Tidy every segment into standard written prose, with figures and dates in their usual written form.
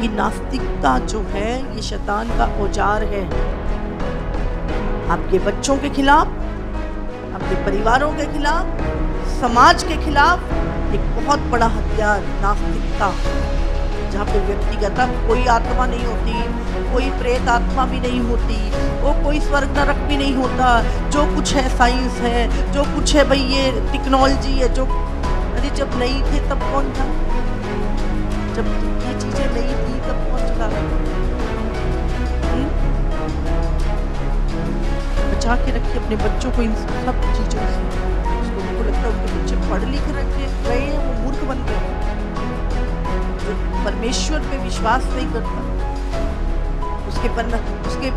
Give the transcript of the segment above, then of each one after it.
ये नास्तिकता जो है ये शैतान का औजार है, आपके बच्चों के खिलाफ, आपके परिवारों के खिलाफ, समाज के खिलाफ एक बहुत बड़ा हथियार नास्तिकता। जहाँ पे व्यक्ति कहता कोई आत्मा नहीं होती, कोई प्रेत आत्मा भी नहीं होती, वो कोई स्वर्ग नरक भी नहीं होता, जो कुछ है साइंस है, जो कुछ है भाई ये टेक्नोलॉजी है। जो अरे जब नहीं थे तब कौन था? जब ये चीजें नहीं थी तब कौन चला? बचा के रखिए अपने बच्चों को इन सब चीजों से। उनको लगता है उनके बच्चे पढ़ लिख रहे हैं, वो मूर्ख बन गए। परमेश्वर पे विश्वास नहीं करता, उसके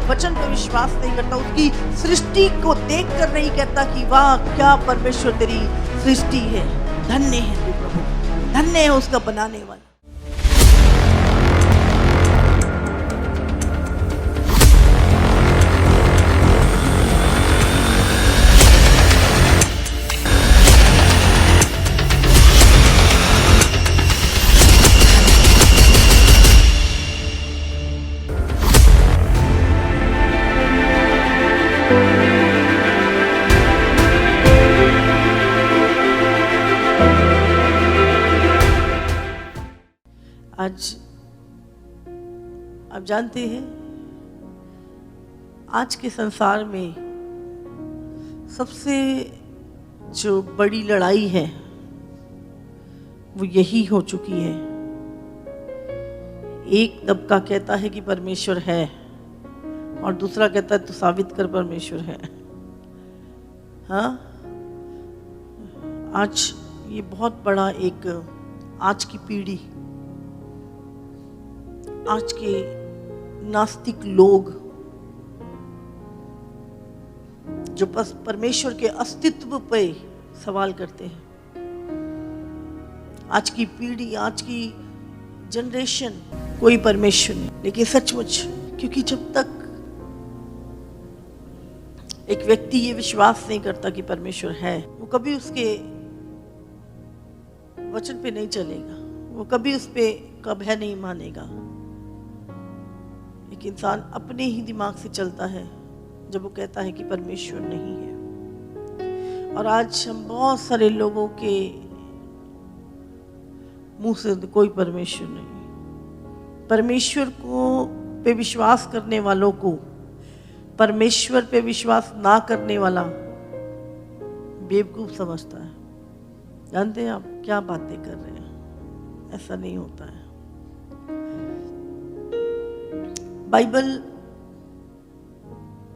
वचन पे विश्वास नहीं करता, उसकी सृष्टि को देखकर नहीं कहता कि वाह क्या परमेश्वर तेरी सृष्टि है, धन्य है तू प्रभु, धन्य है उसका बनाने वाला। आज आप जानते हैं आज के संसार में सबसे जो बड़ी लड़ाई है वो यही हो चुकी है। एक तबका कहता है कि परमेश्वर है और दूसरा कहता है तो साबित कर परमेश्वर है। हाँ, आज ये बहुत बड़ा एक आज की पीढ़ी, आज के नास्तिक लोग जो बस परमेश्वर के अस्तित्व पे सवाल करते हैं, आज की पीढ़ी, आज की जनरेशन, कोई परमेश्वर नहीं। लेकिन सचमुच, क्योंकि जब तक एक व्यक्ति ये विश्वास नहीं करता कि परमेश्वर है, वो कभी उसके वचन पे नहीं चलेगा, वो कभी उस पे कभी नहीं मानेगा। एक इंसान अपने ही दिमाग से चलता है जब वो कहता है कि परमेश्वर नहीं है। और आज हम बहुत सारे लोगों के मुंह से कोई परमेश्वर नहीं। परमेश्वर को पे विश्वास करने वालों को परमेश्वर पे विश्वास ना करने वाला बेवकूफ समझता है। जानते हैं आप क्या बातें कर रहे हैं? ऐसा नहीं होता है। बाइबल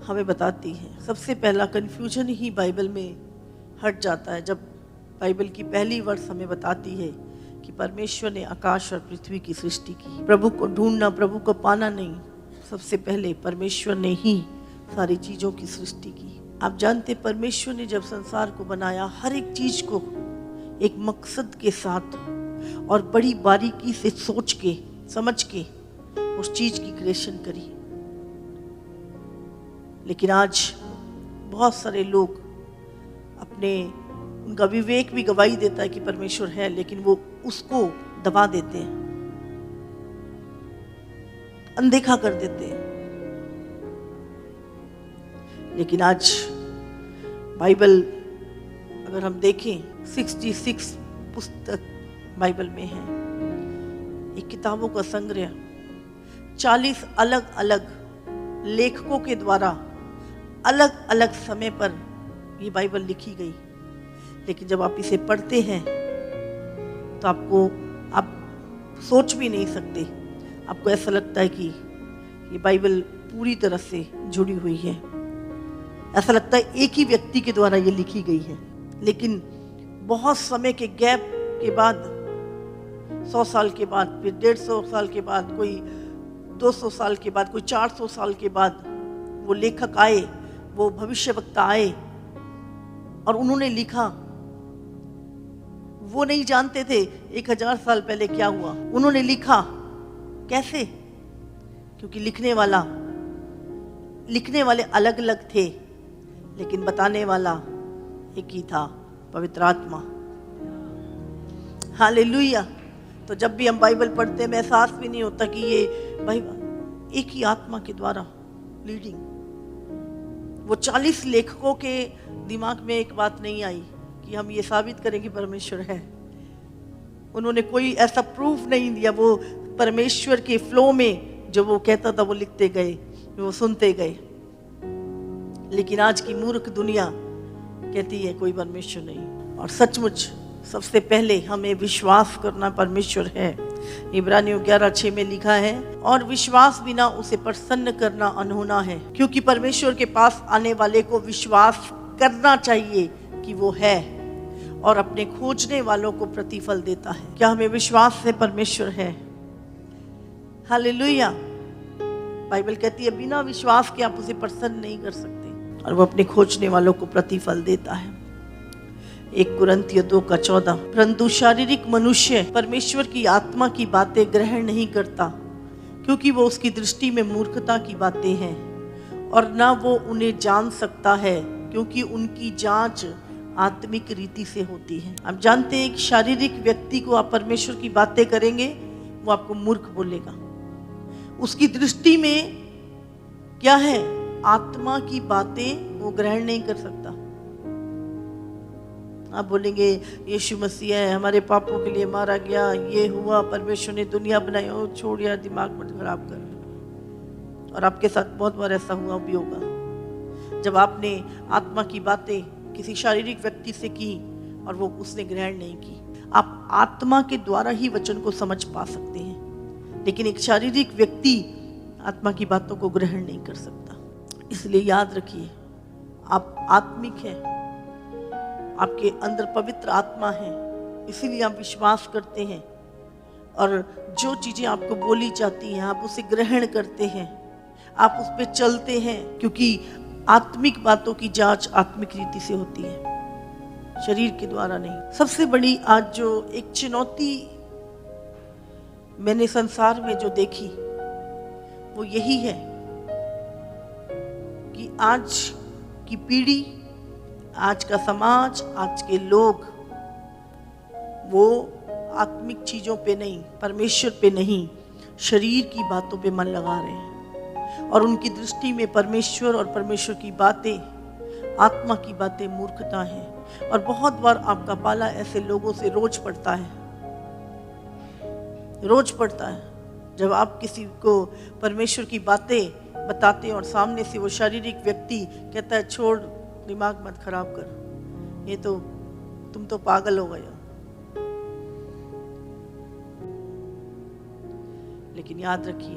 हमें बताती है, सबसे पहला कंफ्यूजन ही बाइबल में हट जाता है जब बाइबल की पहली वर्ष हमें बताती है कि परमेश्वर ने आकाश और पृथ्वी की सृष्टि की। प्रभु को ढूंढना, प्रभु को पाना नहीं, सबसे पहले परमेश्वर ने ही सारी चीजों की सृष्टि की। आप जानते, परमेश्वर ने जब संसार को बनाया, हर एक चीज को एक मकसद के साथ और बड़ी बारीकी से सोच के समझ के उस चीज की क्रिएशन करी। लेकिन आज बहुत सारे लोग उनका विवेक भी गवाही देता है कि परमेश्वर है, लेकिन वो उसको दबा देते हैं, अनदेखा कर देते हैं। लेकिन आज बाइबल अगर हम देखें, 66 पुस्तक बाइबल में है, एक किताबों का संग्रह, 40 अलग अलग लेखकों के द्वारा अलग अलग समय पर ये बाइबल लिखी गई। लेकिन जब आप इसे पढ़ते हैं तो आप सोच भी नहीं सकते, आपको ऐसा लगता है कि ये बाइबल पूरी तरह से जुड़ी हुई है। ऐसा लगता है एक ही व्यक्ति के द्वारा ये लिखी गई है। लेकिन बहुत समय के गैप के बाद, 100 साल के बाद, फिर 150 साल के बाद, कोई 200 साल के बाद, कोई 400 साल के बाद वो लेखक आए, वो भविष्यवक्ता आए और उन्होंने लिखा। वो नहीं जानते थे 1000 साल पहले क्या हुआ, उन्होंने लिखा। कैसे? क्योंकि लिखने वाले अलग अलग थे, लेकिन बताने वाला एक ही था, पवित्र आत्मा। हालेलुया। तो जब भी हम बाइबल पढ़ते हैं, एहसास भी नहीं होता कि ये भाई एक ही आत्मा के द्वारा लीडिंग। वो 40 लेखकों के दिमाग में एक बात नहीं आई कि हम ये साबित करें कि परमेश्वर है। उन्होंने कोई ऐसा प्रूफ नहीं दिया। वो परमेश्वर के फ्लो में जो वो कहता था वो लिखते गए, वो सुनते गए। लेकिन आज की मूर्ख दुनिया कहती है कोई परमेश्वर नहीं। और सचमुच सबसे पहले हमें विश्वास करना परमेश्वर है। इब्रानियों 11:6 में लिखा है, और विश्वास बिना उसे प्रसन्न करना अनहोना है, क्योंकि परमेश्वर के पास आने वाले को विश्वास करना चाहिए कि वो है और अपने खोजने वालों को प्रतिफल देता है। क्या हमें विश्वास से परमेश्वर है? हालेलुया। बाइबल कहती है बिना विश्वास के आप उसे प्रसन्न नहीं कर सकते, और वो अपने खोजने वालों को प्रतिफल देता है। 1 कुरिन्थियों 2:14, परंतु शारीरिक मनुष्य परमेश्वर की आत्मा की बातें ग्रहण नहीं करता, क्योंकि वो उसकी दृष्टि में मूर्खता की बातें हैं, और ना वो उन्हें जान सकता है, क्योंकि उनकी जांच आत्मिक रीति से होती है। आप जानते हैं, एक शारीरिक व्यक्ति को आप परमेश्वर की बातें करेंगे, वो आपको मूर्ख बोलेगा। उसकी दृष्टि में क्या है? आत्मा की बातें वो ग्रहण नहीं कर सकता। आप बोलेंगे यीशु मसीह है, हमारे पापों के लिए मारा गया, ये हुआ, परमेश्वर ने दुनिया बनाई। ओ छोड़ यार, दिमाग मत खराब कर। और आपके साथ बहुत बार ऐसा हुआ भी होगा, जब आपने आत्मा की बातें किसी शारीरिक व्यक्ति से की और वो उसने ग्रहण नहीं की। आप आत्मा के द्वारा ही वचन को समझ पा सकते हैं, लेकिन एक शारीरिक व्यक्ति आत्मा की बातों को ग्रहण नहीं कर सकता। इसलिए याद रखिए, आप आत्मिक हैं, आपके अंदर पवित्र आत्मा है, इसीलिए आप विश्वास करते हैं, और जो चीजें आपको बोली जाती हैं आप उसे ग्रहण करते हैं, आप उस पर चलते हैं, क्योंकि आत्मिक बातों की जांच आत्मिक रीति से होती है, शरीर के द्वारा नहीं। सबसे बड़ी आज जो एक चुनौती मैंने संसार में जो देखी वो यही है कि आज की पीढ़ी, आज का समाज, आज के लोग वो आत्मिक चीजों पे नहीं, परमेश्वर पे नहीं, शरीर की बातों पे मन लगा रहे हैं, और उनकी दृष्टि में परमेश्वर और परमेश्वर की बातें, आत्मा की बातें मूर्खता है। और बहुत बार आपका पाला ऐसे लोगों से रोज पड़ता है, रोज पड़ता है। जब आप किसी को परमेश्वर की बातें बताते हैं और सामने से वो शारीरिक व्यक्ति कहता है छोड़, दिमाग मत खराब कर, ये तो तुम तो पागल हो गए हो। लेकिन याद रखिए,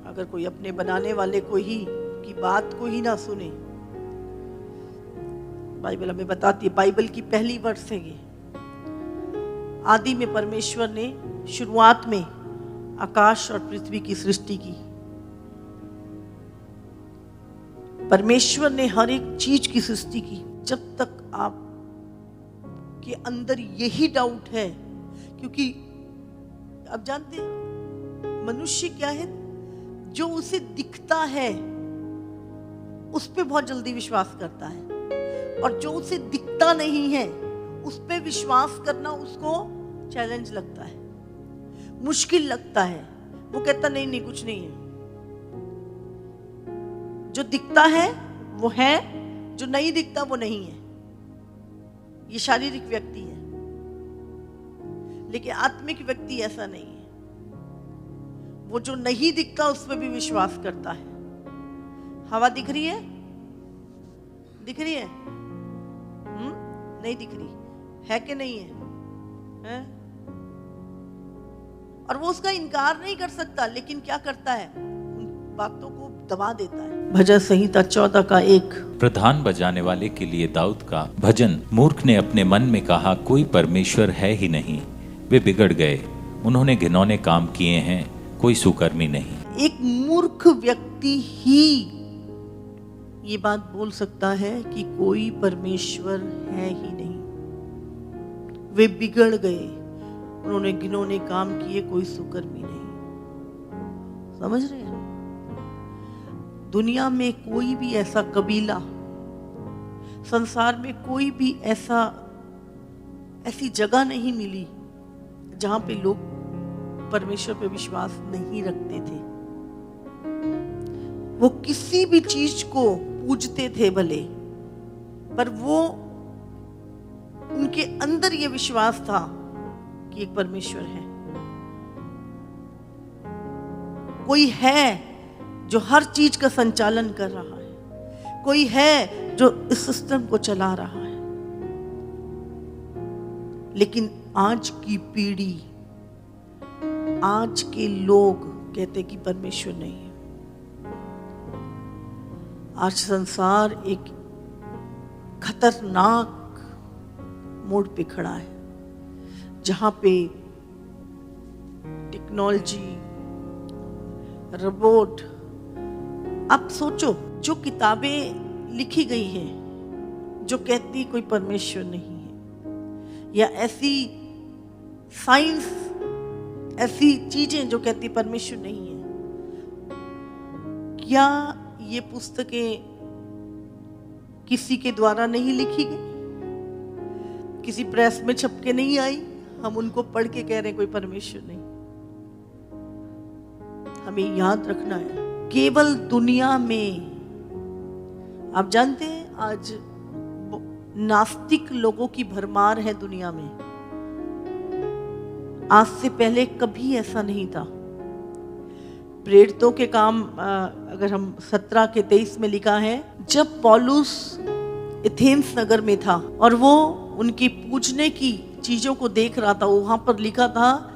अगर कोई अपने बनाने वाले को ही की बात को ही ना सुने, बाइबल हमें बताती है, बाइबल की पहली वर्ष है ये, आदि में परमेश्वर ने शुरुआत में आकाश और पृथ्वी की सृष्टि की। परमेश्वर ने हर एक चीज की सृष्टि की। जब तक आप के अंदर यही डाउट है, क्योंकि आप जानते हैं मनुष्य क्या है, जो उसे दिखता है उस पे बहुत जल्दी विश्वास करता है, और जो उसे दिखता नहीं है उस पे विश्वास करना उसको चैलेंज लगता है, मुश्किल लगता है। वो कहता नहीं नहीं कुछ नहीं है। जो दिखता है वो है, जो नहीं दिखता वो नहीं है। ये शारीरिक व्यक्ति है, लेकिन आत्मिक व्यक्ति ऐसा नहीं है। वो जो नहीं दिखता उस पर भी विश्वास करता है। हवा दिख रही है? दिख रही है? नहीं दिख रही है कि नहीं है? और वो उसका इनकार नहीं कर सकता, लेकिन क्या करता है, उन बातों को दबा देता है। भजन संहिता 14:1, प्रधान बजाने वाले के लिए दाऊद का भजन। मूर्ख ने अपने मन में कहा, कोई परमेश्वर है ही नहीं। वे बिगड़ गए, उन्होंने घिनौने काम किए हैं, कोई सुकर्मी नहीं। एक मूर्ख व्यक्ति ही ये बात बोल सकता है कि कोई परमेश्वर है ही नहीं। वे बिगड़ गए, उन्होंने घिनौने काम किए, कोई सुकर्मी नहीं। समझ रहे हैं? दुनिया में कोई भी ऐसा कबीला, संसार में कोई भी ऐसी जगह नहीं मिली जहां पे लोग परमेश्वर पे विश्वास नहीं रखते थे। वो किसी भी चीज को पूजते थे भले, पर वो उनके अंदर ये विश्वास था कि एक परमेश्वर है, कोई है जो हर चीज का संचालन कर रहा है, कोई है जो इस सिस्टम को चला रहा है। लेकिन आज की पीढ़ी, आज के लोग कहते कि परमेश्वर नहीं है। आज संसार एक खतरनाक मोड़ पे खड़ा है, जहां पे टेक्नोलॉजी, रोबोट, आप सोचो जो किताबें लिखी गई हैं जो कहती कोई परमेश्वर नहीं है, या ऐसी साइंस, ऐसी चीजें जो कहती परमेश्वर नहीं है, क्या ये पुस्तकें किसी के द्वारा नहीं लिखी गई, किसी प्रेस में छप के नहीं आई, हम उनको पढ़ के कह रहे हैं कोई परमेश्वर नहीं। हमें याद रखना है, केवल दुनिया में, आप जानते हैं आज नास्तिक लोगों की भरमार है दुनिया में। आज से पहले कभी ऐसा नहीं था। प्रेरितों के काम, अगर हम 17 के 23 में लिखा है, जब पौलुस एथेंस नगर में था और वो उनकी पूजने की चीजों को देख रहा था, वहां पर लिखा था,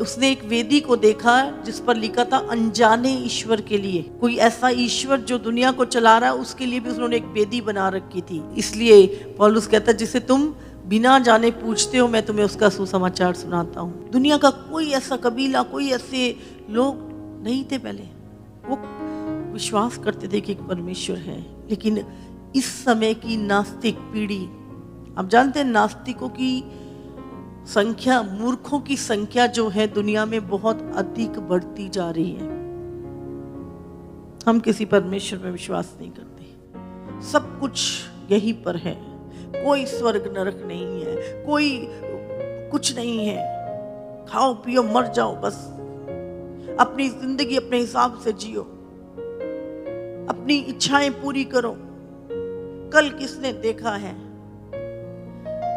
उसने एक वेदी को देखा जिस पर लिखा था अनजाने ईश्वर के लिए। कोई ऐसा ईश्वर जो दुनिया को चला रहा है, उसके लिए भी उन्होंने एक वेदी बना रखी थी। इसलिए पौलुस कहता, जिसे तुम बिना जाने पूछते हो, मैं तुम्हें उसका सुसमाचार सुनाता हूँ। दुनिया का कोई ऐसा कबीला, कोई ऐसे लोग नहीं थे पहले, वो विश्वास करते थे कि एक परमेश्वर है। लेकिन इस समय की नास्तिक पीढ़ी, आप जानते हैं नास्तिकों की संख्या, मूर्खों की संख्या जो है दुनिया में बहुत अधिक बढ़ती जा रही है। हम किसी परमेश्वर में विश्वास नहीं करते। सब कुछ यहीं पर है, कोई स्वर्ग नरक नहीं है, कोई कुछ नहीं है, खाओ पियो मर जाओ, बस अपनी जिंदगी अपने हिसाब से जियो, अपनी इच्छाएं पूरी करो, कल किसने देखा है।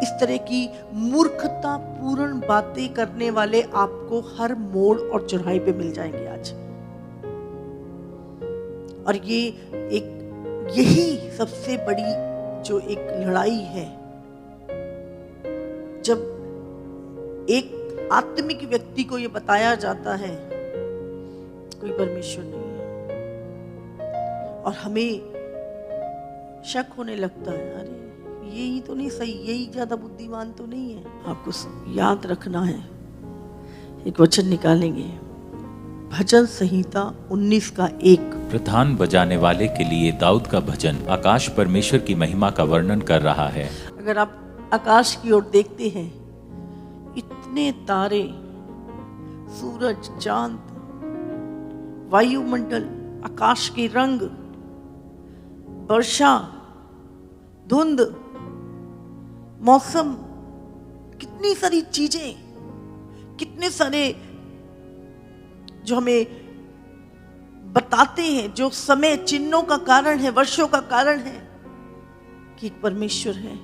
इस तरह की मूर्खता पूर्ण बातें करने वाले आपको हर मोड़ और चौराहे पे मिल जाएंगे आज। और ये यही सबसे बड़ी जो एक लड़ाई है, जब एक आत्मिक व्यक्ति को ये बताया जाता है कोई परमेश्वर नहीं है, और हमें शक होने लगता है, अरे यही तो नहीं सही, यही ज्यादा बुद्धिमान तो नहीं है। आपको याद रखना है, एक वचन निकालेंगे, भजन संहिता 19 का 1। प्रधान बजाने वाले के लिए दाऊद का भजन आकाश परमेश्वर की महिमा का वर्णन कर रहा है। अगर आप आकाश की ओर देखते हैं, इतने तारे, सूरज, चांद, वायुमंडल, आकाश के रंग, वर्षा, धुंध, मौसम, कितनी सारी चीजें, कितने सारे जो हमें बताते हैं, जो समय चिन्हों का कारण है, वर्षों का कारण है कि एक परमेश्वर है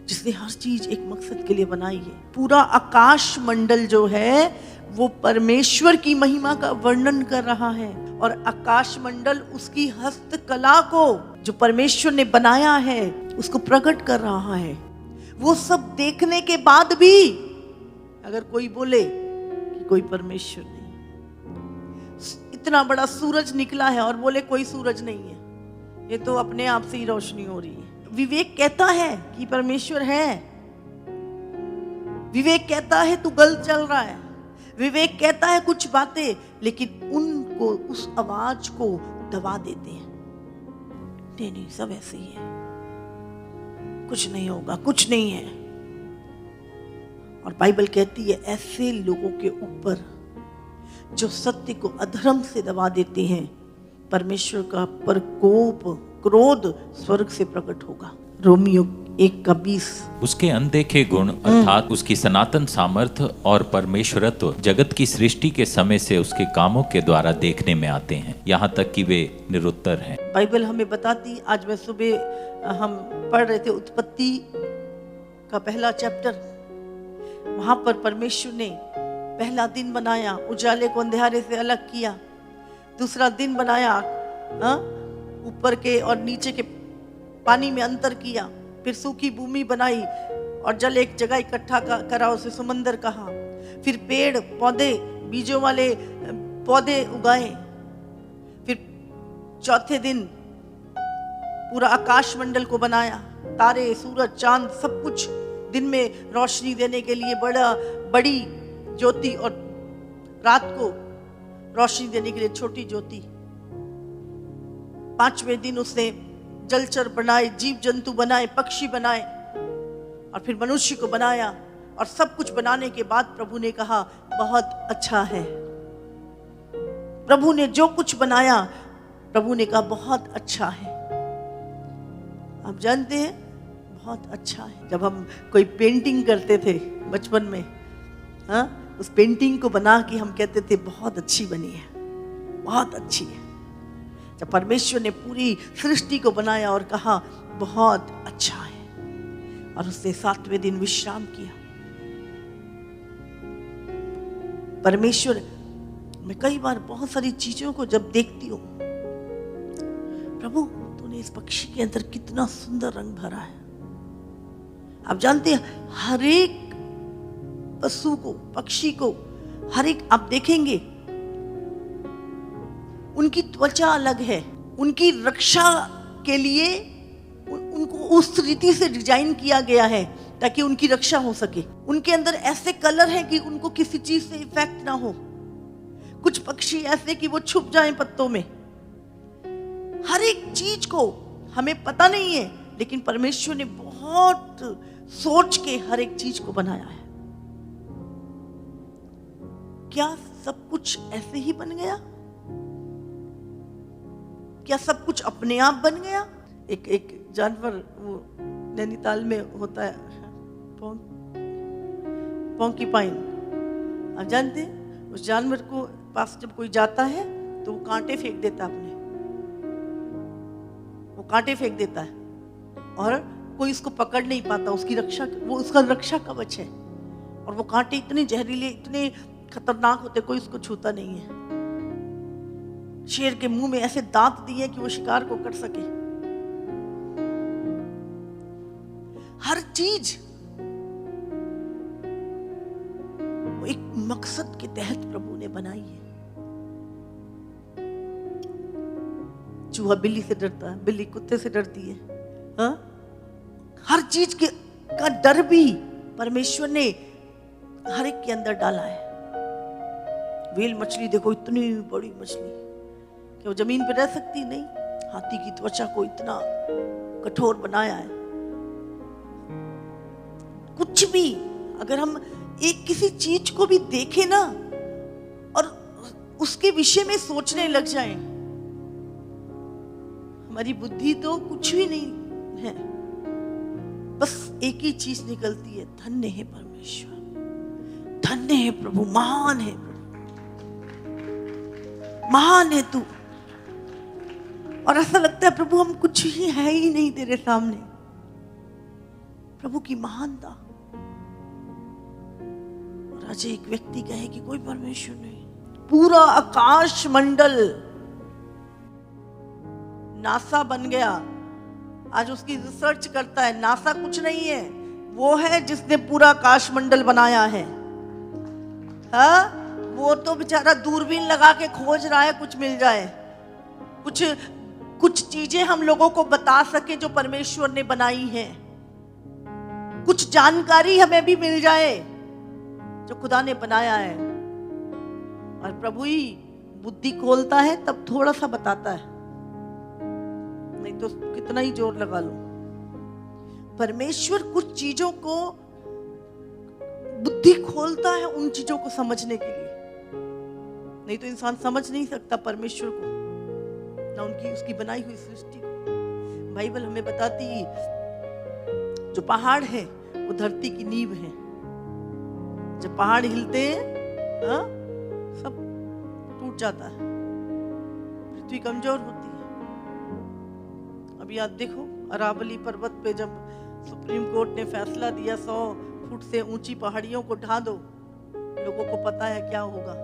जिसने हर चीज एक मकसद के लिए बनाई है। पूरा आकाश मंडल जो है वो परमेश्वर की महिमा का वर्णन कर रहा है, और आकाश मंडल उसकी हस्तकला को जो परमेश्वर ने बनाया है उसको प्रकट कर रहा है। वो सब देखने के बाद भी अगर कोई बोले कि कोई परमेश्वर नहीं, इतना बड़ा सूरज निकला है और बोले कोई सूरज नहीं है, ये तो अपने आप से ही रोशनी हो रही है। विवेक कहता है कि परमेश्वर है, विवेक कहता है तू गलत चल रहा है, विवेक कहता है कुछ बातें, लेकिन उनको, उस आवाज को दबा देते हैं। नहीं, सब ऐसे ही है, कुछ नहीं होगा, कुछ नहीं है। और बाइबल कहती है ऐसे लोगों के ऊपर जो सत्य को अधर्म से दबा देते हैं, परमेश्वर का प्रकोप, क्रोध स्वर्ग से प्रकट होगा। रोमियो 1:20। उसके अनदेखे गुण अर्थात उसकी सनातन सामर्थ्य और परमेश्वरत्व जगत की सृष्टि के समय से उसके कामों के द्वारा देखने में आते हैं, यहाँ तक कि वे निरुत्तर हैं। बाइबल हमें बताती, आज मैं सुबह हम पढ़ रहे थे उत्पत्ति का पहला चैप्टर, वहां पर परमेश्वर ने पहला दिन बनाया, उजाले को अंधेरे से अलग किया। दूसरा दिन बनाया, ऊपर के और नीचे के पानी में अंतर किया। फिर सूखी भूमि बनाई और जल एक जगह इकट्ठा करा, उसे समंदर कहा। फिर पेड़ पौधे, बीजों वाले पौधे उगाए। फिर चौथे दिन पूरा आकाश मंडल को बनाया, तारे, सूरज, चांद, सब कुछ दिन में रोशनी देने के लिए बड़ी ज्योति और रात को रोशनी देने के लिए छोटी ज्योति। पांचवें दिन उसने जलचर बनाए, जीव जंतु बनाए, पक्षी बनाए और फिर मनुष्य को बनाया। और सब कुछ बनाने के बाद प्रभु ने कहा बहुत अच्छा है। प्रभु ने जो कुछ बनाया, प्रभु ने कहा बहुत अच्छा है। आप जानते हैं बहुत अच्छा है। जब हम कोई पेंटिंग करते थे बचपन में, उस पेंटिंग को बना के हम कहते थे बहुत अच्छी बनी है, बहुत अच्छी है। जब परमेश्वर ने पूरी सृष्टि को बनाया और कहा बहुत अच्छा है, और उसने 7वें दिन विश्राम किया। परमेश्वर, मैं कई बार बहुत सारी चीजों को जब देखती हूँ, प्रभु तूने इस पक्षी के अंदर कितना सुंदर रंग भरा है। आप जानते हैं हर एक पशु को, पक्षी को, हर एक आप देखेंगे उनकी त्वचा अलग है। उनकी रक्षा के लिए उनको उस रीति से डिजाइन किया गया है ताकि उनकी रक्षा हो सके। उनके अंदर ऐसे कलर हैं कि उनको किसी चीज से इफेक्ट ना हो। कुछ पक्षी ऐसे कि वो छुप जाएं पत्तों में। हर एक चीज को हमें पता नहीं है, लेकिन परमेश्वर ने बहुत सोच के हर एक चीज को बनाया है। क्या सब कुछ ऐसे ही बन गया? क्या सब कुछ अपने आप बन गया? एक जानवर वो नैनीताल में होता है, पोंकीपाइन। आप जानते हैं उस जानवर को पास जब कोई जाता है तो वो कांटे फेंक देता है अपने, वो कांटे फेंक देता है और कोई उसको पकड़ नहीं पाता। उसकी रक्षा, वो उसका रक्षा कवच है। और वो कांटे इतने जहरीले, इतने खतरनाक होते, कोई उसको छूता नहीं है। शेर के मुंह में ऐसे दांत दिए कि वो शिकार को कर सके। हर चीज एक मकसद के तहत प्रभु ने बनाई है। चूहा बिल्ली से डरता है, बिल्ली कुत्ते से डरती है। हर चीज का डर भी परमेश्वर ने हर एक के अंदर डाला है। व्हेल मछली देखो, इतनी बड़ी मछली, क्या वो जमीन पे रह सकती? नहीं। हाथी की त्वचा को इतना कठोर बनाया है। कुछ भी अगर हम एक किसी चीज को भी देखें ना और उसके विषय में सोचने लग जाएं, हमारी बुद्धि तो कुछ भी नहीं है। बस एक ही चीज निकलती है, धन्य है परमेश्वर, धन्य है प्रभु, महान है प्रभु, महान है तू। और ऐसा लगता है प्रभु हम कुछ ही है ही नहीं तेरे सामने। प्रभु की महानता। और आज एक व्यक्ति कहे कि कोई परमेश्वर नहीं। पूरा आकाश मंडल नासा बन गया, आज उसकी रिसर्च करता है। नासा कुछ नहीं है, वो है जिसने पूरा आकाश मंडल बनाया है। वो तो बेचारा दूरबीन लगा के खोज रहा है कुछ मिल जाए, कुछ चीजें हम लोगों को बता सके जो परमेश्वर ने बनाई है, कुछ जानकारी हमें भी मिल जाए जो खुदा ने बनाया है। और प्रभु ही बुद्धि खोलता है तब थोड़ा सा बताता है, नहीं तो कितना ही जोर लगा लो। परमेश्वर कुछ चीजों को बुद्धि खोलता है उन चीजों को समझने के लिए, नहीं तो इंसान समझ नहीं सकता परमेश्वर को, ना उसकी बनाई हुई सृष्टि को। बाइबल हमें बताती जो पहाड़ है वो धरती की नींव है। जब पहाड़ हिलते हैं सब टूट जाता है, पृथ्वी कमजोर होती है। अभी आप देखो अरावली पर्वत पे जब सुप्रीम कोर्ट ने फैसला दिया 100 फुट से ऊंची पहाड़ियों को ढा दो, लोगों को पता है क्या होगा।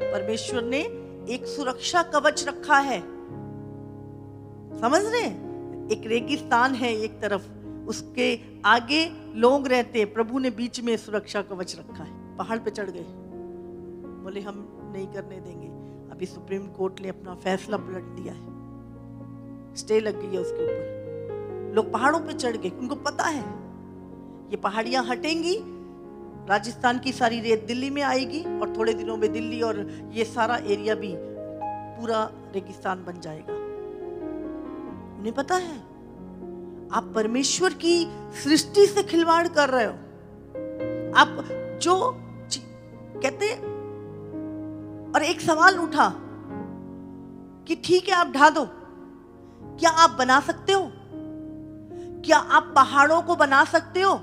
परमेश्वर ने एक सुरक्षा कवच रखा है, समझ रहे हैं? एक रेगिस्तान है एक तरफ, उसके आगे लोग रहते हैं, प्रभु ने बीच में सुरक्षा कवच रखा है। पहाड़ पे चढ़ गए, बोले हम नहीं करने देंगे। अभी सुप्रीम कोर्ट ने अपना फैसला पलट दिया है, स्टे लग गई है उसके ऊपर। लोग पहाड़ों पे चढ़ गए, उनको पता है ये पहाड़ियां हटेंगी, राजस्थान की सारी रेत दिल्ली में आएगी और थोड़े दिनों में दिल्ली और ये सारा एरिया भी पूरा रेगिस्तान बन जाएगा। उन्हें पता है आप परमेश्वर की सृष्टि से खिलवाड़ कर रहे हो। आप जो कहते, और एक सवाल उठा कि ठीक है आप ढा दो, क्या आप बना सकते हो? क्या आप पहाड़ों को बना सकते हो?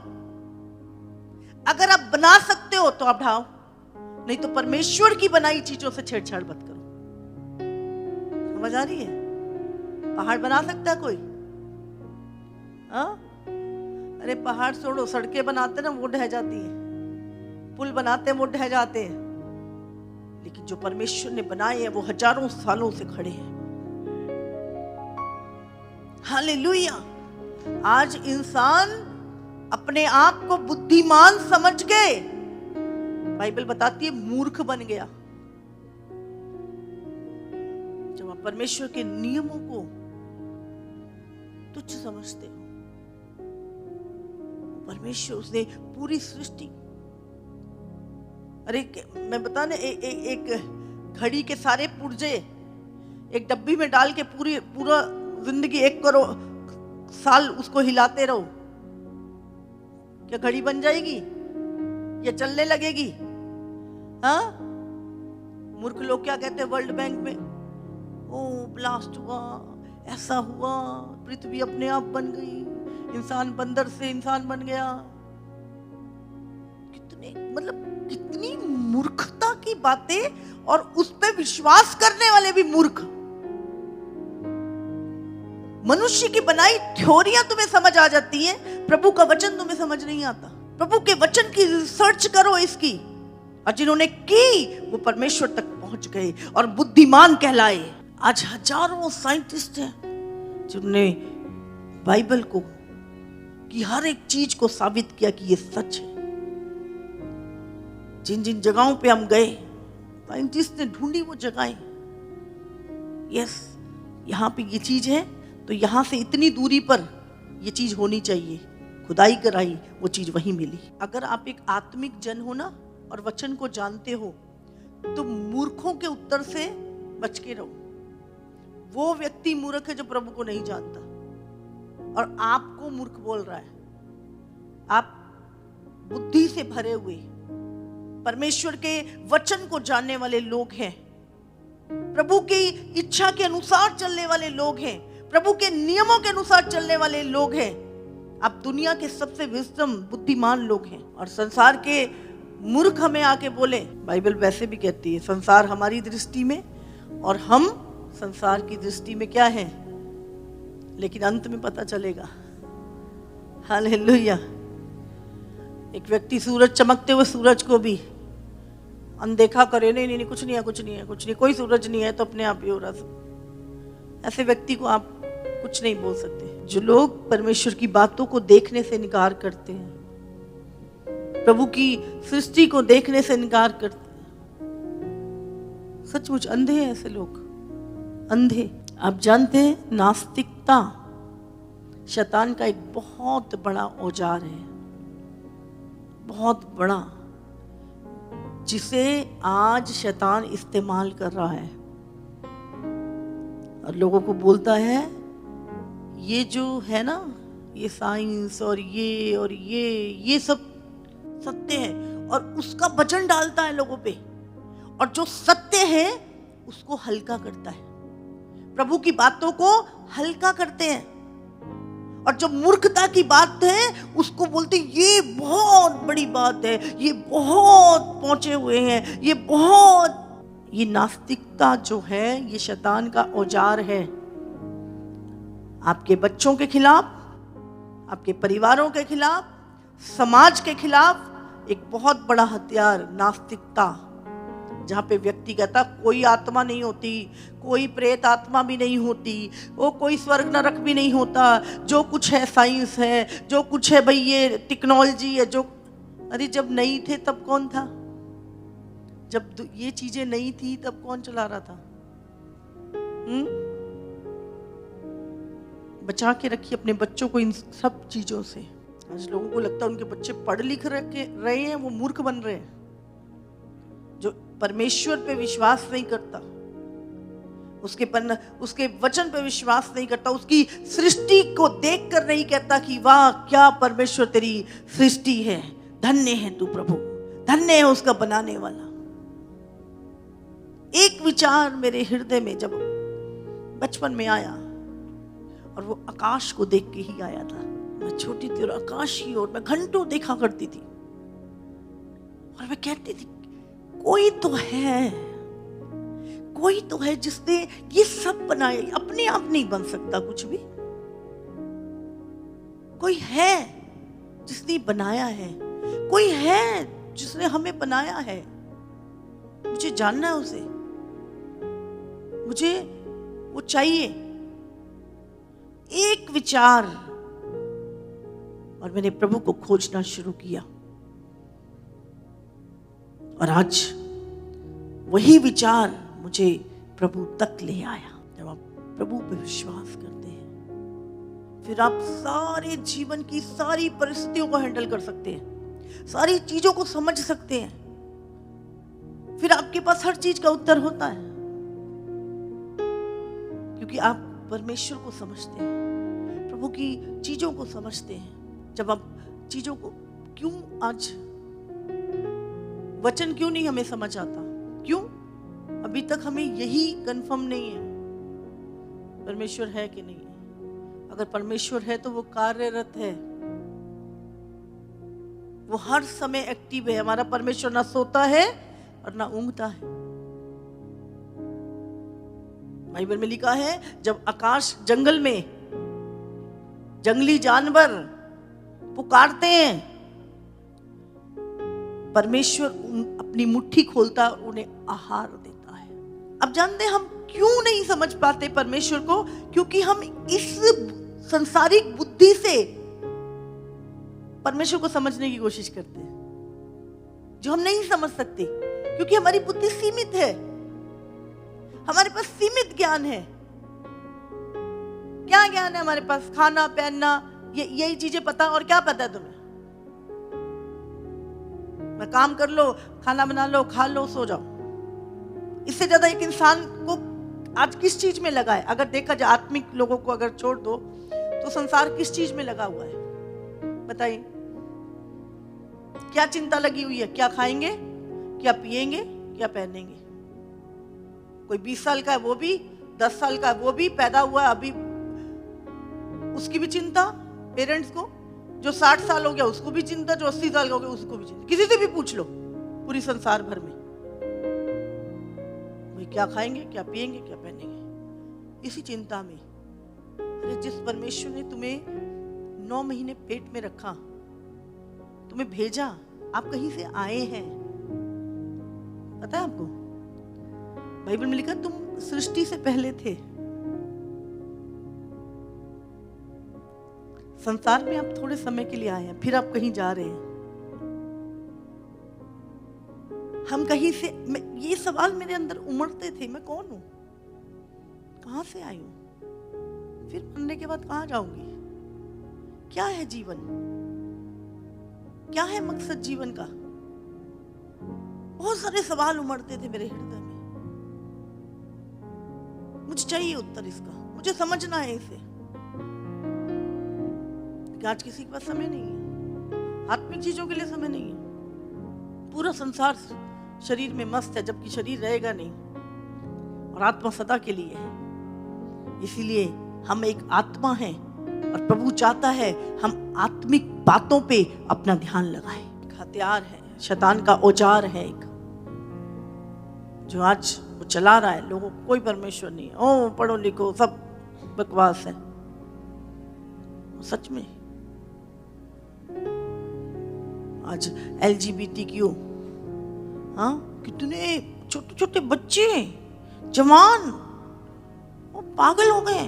अगर आप बना सकते हो तो आप ढाओ, नहीं तो परमेश्वर की बनाई चीजों से छेड़छाड़ मत करो। समझ आ रही है? पहाड़ बना सकता है कोई? अरे पहाड़ छोड़ो, सड़कें बनाते ना वो ढह जाती हैं, पुल बनाते हैं वो ढह जाते हैं, लेकिन जो परमेश्वर ने बनाए हैं वो हजारों सालों से खड़े हैं। हालेलुया। आज इंसान अपने आप को बुद्धिमान समझ के, बाइबल बताती है मूर्ख बन गया। जब आप परमेश्वर के नियमों को तुच्छ समझते हो, परमेश्वर उसने पूरी सृष्टि, अरे मैं बता ना, एक घड़ी के सारे पुर्जे एक डब्बी में डाल के पूरा जिंदगी 1 करोड़ साल उसको हिलाते रहो, क्या घड़ी बन जाएगी या चलने लगेगी? मूर्ख लोग क्या कहते हैं वर्ल्ड बैंक में, ओ ब्लास्ट हुआ, ऐसा हुआ, पृथ्वी अपने आप बन गई, इंसान बंदर से इंसान बन गया। कितनी मूर्खता की बातें, और उस पे विश्वास करने वाले भी मूर्ख। मनुष्य की बनाई थ्योरियां तुम्हें समझ आ जाती हैं, प्रभु का वचन तुम्हें समझ नहीं आता। प्रभु के वचन की रिसर्च करो इसकी, और जिन्होंने की वो परमेश्वर तक पहुंच गए और बुद्धिमान कहलाए। आज हजारों साइंटिस्ट हैं जिन्होंने बाइबल को की हर एक चीज को साबित किया कि ये सच है। जिन जिन जगहों पे हम गए, साइंटिस्ट ने ढूंढी वो जगहें, यस यहाँ पे ये चीज है तो यहाँ से इतनी दूरी पर ये चीज होनी चाहिए, खुदाई कराई, वो चीज वहीं मिली। अगर आप एक आत्मिक जन हो ना और वचन को जानते हो, तो मूर्खों के उत्तर से बच के रहो। वो व्यक्ति मूर्ख है जो प्रभु को नहीं जानता और आपको मूर्ख बोल रहा है। आप बुद्धि से भरे हुए परमेश्वर के वचन को जानने वाले लोग हैं, प्रभु की इच्छा के अनुसार चलने वाले लोग हैं, प्रभु के नियमों के अनुसार चलने वाले लोग हैं। आप दुनिया के सबसे विजडम बुद्धिमान लोग हैं, और संसार के मूर्ख हमें आके बोले, बाइबल वैसे भी कहती है संसार हमारी दृष्टि में और हम संसार की दृष्टि में क्या है, लेकिन अंत में पता चलेगा। हालेलुया। एक व्यक्ति सूरज चमकते हुए सूरज को भी अनदेखा करे, नहीं नहीं कुछ नहीं है, कुछ नहीं है, कुछ नहीं, कोई सूरज नहीं है तो अपने आप ही हो रहा। ऐसे व्यक्ति को आप कुछ नहीं बोल सकते। जो लोग परमेश्वर की बातों को देखने से इनकार करते हैं, प्रभु की सृष्टि को देखने से इनकार करते हैं, सचमुच अंधे हैं ऐसे लोग, अंधे। आप जानते हैं नास्तिकता शैतान का एक बहुत बड़ा औजार है, बहुत बड़ा, जिसे आज शैतान इस्तेमाल कर रहा है और लोगों को बोलता है ये जो है ना, ये साइंस और ये सब सत्य है, और उसका वजन डालता है लोगों पे, और जो सत्य है उसको हल्का करता है, प्रभु की बातों को हल्का करते हैं और जब मूर्खता की बात है उसको बोलते ये बहुत बड़ी बात है, ये बहुत पहुंचे हुए हैं, ये नास्तिकता जो है ये शैतान का औजार है। आपके बच्चों के खिलाफ, आपके परिवारों के खिलाफ, समाज के खिलाफ एक बहुत बड़ा हथियार नास्तिकता, जहाँ पे व्यक्ति कहता कोई आत्मा नहीं होती, कोई प्रेत आत्मा भी नहीं होती, वो कोई स्वर्ग नरक भी नहीं होता, जो कुछ है साइंस है, जो कुछ है भाई ये टेक्नोलॉजी है। जो अरे जब नहीं थे तब कौन था? जब ये चीजें नहीं थी तब कौन चला रहा था? बचा के रखिए अपने बच्चों को इन सब चीजों से। आज लोगों को लगता है उनके बच्चे पढ़ लिख रहे हैं, वो मूर्ख बन रहे हैं। जो परमेश्वर पे विश्वास नहीं करता, उसके वचन पे विश्वास नहीं करता, उसकी सृष्टि को देखकर नहीं कहता कि वाह क्या परमेश्वर तेरी सृष्टि है, धन्य है तू प्रभु, धन्य है उसका बनाने वाला। एक विचार मेरे हृदय में जब बचपन में आया, और वो आकाश को देख के ही आया था। मैं छोटी थी और आकाश की ओर मैं घंटों देखा करती थी, और मैं कहती थी कोई तो है जिसने ये सब बनाया, अपने आप नहीं बन सकता कुछ भी। कोई है जिसने बनाया है, कोई है जिसने हमें बनाया है। मुझे जानना है उसे, मुझे वो चाहिए। एक विचार, और मैंने प्रभु को खोजना शुरू किया, और आज वही विचार मुझे प्रभु तक ले आया। जब आप प्रभु पे विश्वास करते हैं, फिर आप सारे जीवन की सारी परिस्थितियों को हैंडल कर सकते हैं, सारी चीजों को समझ सकते हैं। फिर आपके पास हर चीज का उत्तर होता है, क्योंकि आप परमेश्वर को समझते हैं, प्रभु की चीजों को समझते हैं। जब आप चीजों को, क्यों आज वचन क्यों नहीं हमें समझ आता? क्यों अभी तक हमें यही कंफर्म नहीं है परमेश्वर है कि नहीं है। अगर परमेश्वर है तो वो कार्यरत है, वो हर समय एक्टिव है। हमारा परमेश्वर ना सोता है और ना ऊँघता है। बाइबल में लिखा है जब आकाश, जंगल में जंगली जानवर पुकारते हैं, परमेश्वर अपनी मुट्ठी खोलता है और उन्हें आहार देता है। अब जानते हैं हम क्यों नहीं समझ पाते परमेश्वर को? क्योंकि हम इस संसारिक बुद्धि से परमेश्वर को समझने की कोशिश करते हैं, जो हम नहीं समझ सकते, क्योंकि हमारी बुद्धि सीमित है, हमारे पास सीमित ज्ञान है। क्या ज्ञान है हमारे पास? खाना पहनना, यही चीजें पता। और क्या पता है तुम्हें? मैं काम कर लो, खाना बना लो, खा लो, सो जाओ। इससे ज्यादा एक इंसान को आज किस चीज में लगा है? अगर देखा जाए आत्मिक लोगों को अगर छोड़ दो तो संसार किस चीज में लगा हुआ है? बताइए, क्या चिंता लगी हुई है? क्या खाएंगे, क्या पिएंगे, क्या पहनेंगे? कोई 20 साल का है वो भी, 10 साल का है वो भी, पैदा हुआ है अभी उसकी भी चिंता पेरेंट्स को, जो 60 साल हो गया उसको भी चिंता, जो 80 साल का हो गया उसको भी चिंता। किसी से भी पूछ लो पूरी संसार भर में, भाई क्या खाएंगे, क्या पिएंगे, क्या पहनेंगे, इसी चिंता में। अरे जिस परमेश्वर ने तुम्हें 9 महीने पेट में रखा, तुम्हें भेजा, आप कहीं से आए हैं, पता है आपको? बाइबल में लिखा तुम सृष्टि से पहले थे। संसार में आप थोड़े समय के लिए आए हैं, फिर आप कहीं जा रहे हैं। हम कहीं से, ये सवाल मेरे अंदर उमड़ते थे, मैं कौन हूं, कहां से आई हूं, फिर मरने के बाद कहां जाऊंगी, क्या है जीवन, क्या है मकसद जीवन का? बहुत सारे सवाल उमड़ते थे मेरे हृदय में। मुझे चाहिए उत्तर इसका, मुझे समझना है इसे। आज किसी के पास समय नहीं है, आत्मिक चीजों के लिए समय नहीं है। पूरा संसार शरीर में मस्त है, जबकि शरीर रहेगा नहीं, और आत्मा सदा के लिए है। इसीलिए हम एक आत्मा हैं और प्रभु चाहता है हम आत्मिक बातों पे अपना ध्यान लगाएं। हथियार है, शैतान का औजार है एक, जो आज वो चला रहा है लोगों को। कोई परमेश्वर नहीं है, ओ पढ़ो लिखो सब बकवास है। सच में आज LGBTQ, हाँ, कितने छोटे छोटे बच्चे जवान वो पागल हो गए,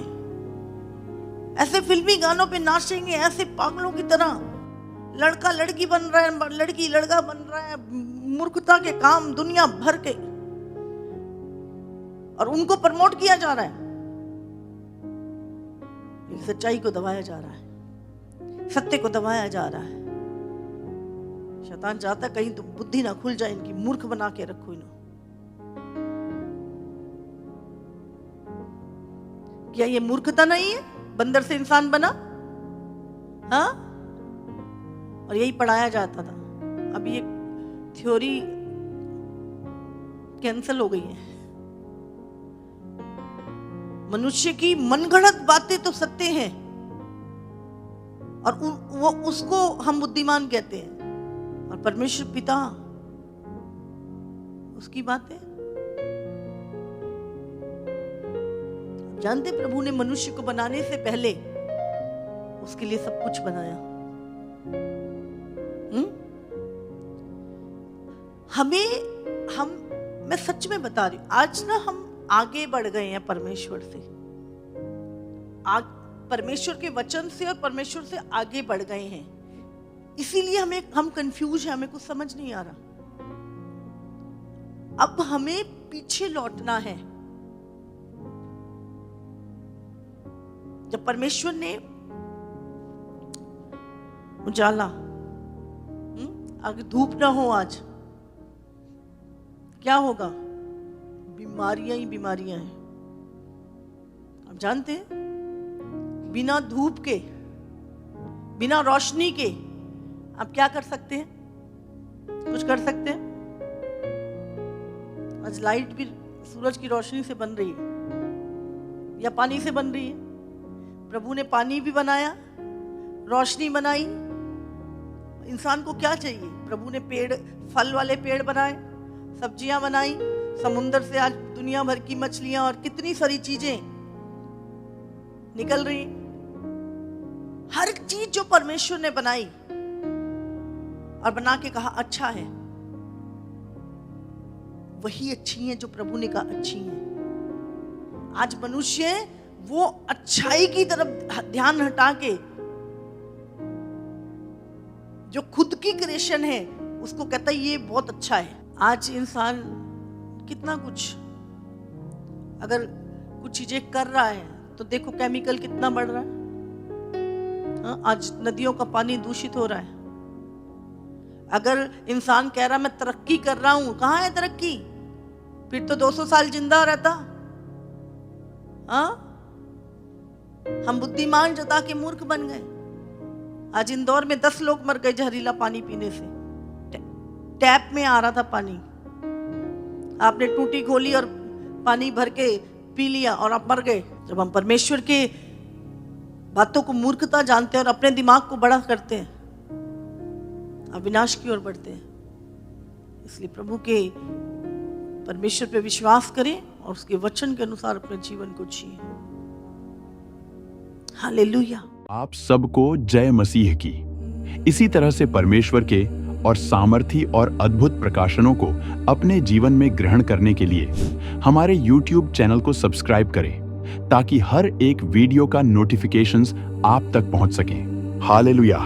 ऐसे फिल्मी गानों पे नाचेंगे ऐसे पागलों की तरह। लड़का लड़की बन रहा है, लड़की लड़का बन रहा है, मूर्खता के काम दुनिया भर के, और उनको प्रमोट किया जा रहा है। लेकिन सच्चाई को दबाया जा रहा है, सत्य को दबाया जा रहा है। शैतान चाहता है कहीं तो बुद्धि ना खुल जाए इनकी, मूर्ख बना के रखो इन्हें। क्या ये मूर्खता नहीं है? बंदर से इंसान बना, हाँ, और यही पढ़ाया जाता था। अब ये थ्योरी कैंसिल हो गई है। मनुष्य की मनगढ़ंत बातें तो सत्य हैं, और वो उसको हम बुद्धिमान कहते हैं, और परमेश्वर पिता उसकी बातें। जानते प्रभु ने मनुष्य को बनाने से पहले उसके लिए सब कुछ बनाया। मैं सच में बता रही हूं, आज ना हम आगे बढ़ गए हैं परमेश्वर से, परमेश्वर के वचन से और परमेश्वर से आगे बढ़ गए हैं। इसीलिए हम कंफ्यूज हैं, हमें कुछ समझ नहीं आ रहा। अब हमें पीछे लौटना है। जब परमेश्वर ने उजाला, अगर धूप ना हो आज क्या होगा? बीमारियां ही बीमारियां हैं। आप जानते हैं, बिना धूप के, बिना रोशनी के आप क्या कर सकते हैं? कुछ कर सकते हैं? आज लाइट भी सूरज की रोशनी से बन रही है या पानी से बन रही है। प्रभु ने पानी भी बनाया, रोशनी बनाई। इंसान को क्या चाहिए? प्रभु ने पेड़, फल वाले पेड़ बनाए, सब्जियां बनाई, समुद्र से आज दुनिया भर की मछलियां और कितनी सारी चीजें निकल रही। हर चीज जो परमेश्वर ने बनाई और बना के कहा अच्छा है, वही अच्छी है जो प्रभु ने कहा अच्छी है। आज मनुष्य वो अच्छाई की तरफ ध्यान हटा के जो खुद की क्रिएशन है उसको कहता है ये बहुत अच्छा है। आज इंसान कितना कुछ, अगर कुछ चीजें कर रहा है तो देखो केमिकल कितना बढ़ रहा है। हाँ, आज नदियों का पानी दूषित हो रहा है। अगर इंसान कह रहा मैं तरक्की कर रहा हूं, कहां है तरक्की? फिर तो 200 साल जिंदा रहता। हाँ, हम बुद्धिमान जता के मूर्ख बन गए। आज इंदौर में 10 लोग मर गए जहरीला पानी पीने से। टैप में आ रहा था पानी, आपने टूटी खोली और पानी भर के पी लिया और आप मर गए। जब हम परमेश्वर के बातों को मूर्खता जानते हैं और अपने दिमाग को बड़ा करते हैं, अब विनाश की ओर बढ़ते हैं। इसलिए प्रभु के परमेश्वर पे विश्वास करें और उसके वचन के अनुसार अपने जीवन को जिए। हालेलुया। आप सबको जय मसीह की। इसी तरह से परमेश्वर के और सामर्थी और अद्भुत प्रकाशनों को अपने जीवन में ग्रहण करने के लिए हमारे YouTube चैनल को सब्सक्राइब करें, ताकि हर एक वीडियो का नोटिफिकेशंस आप तक पहुंच सके। हालेलुया।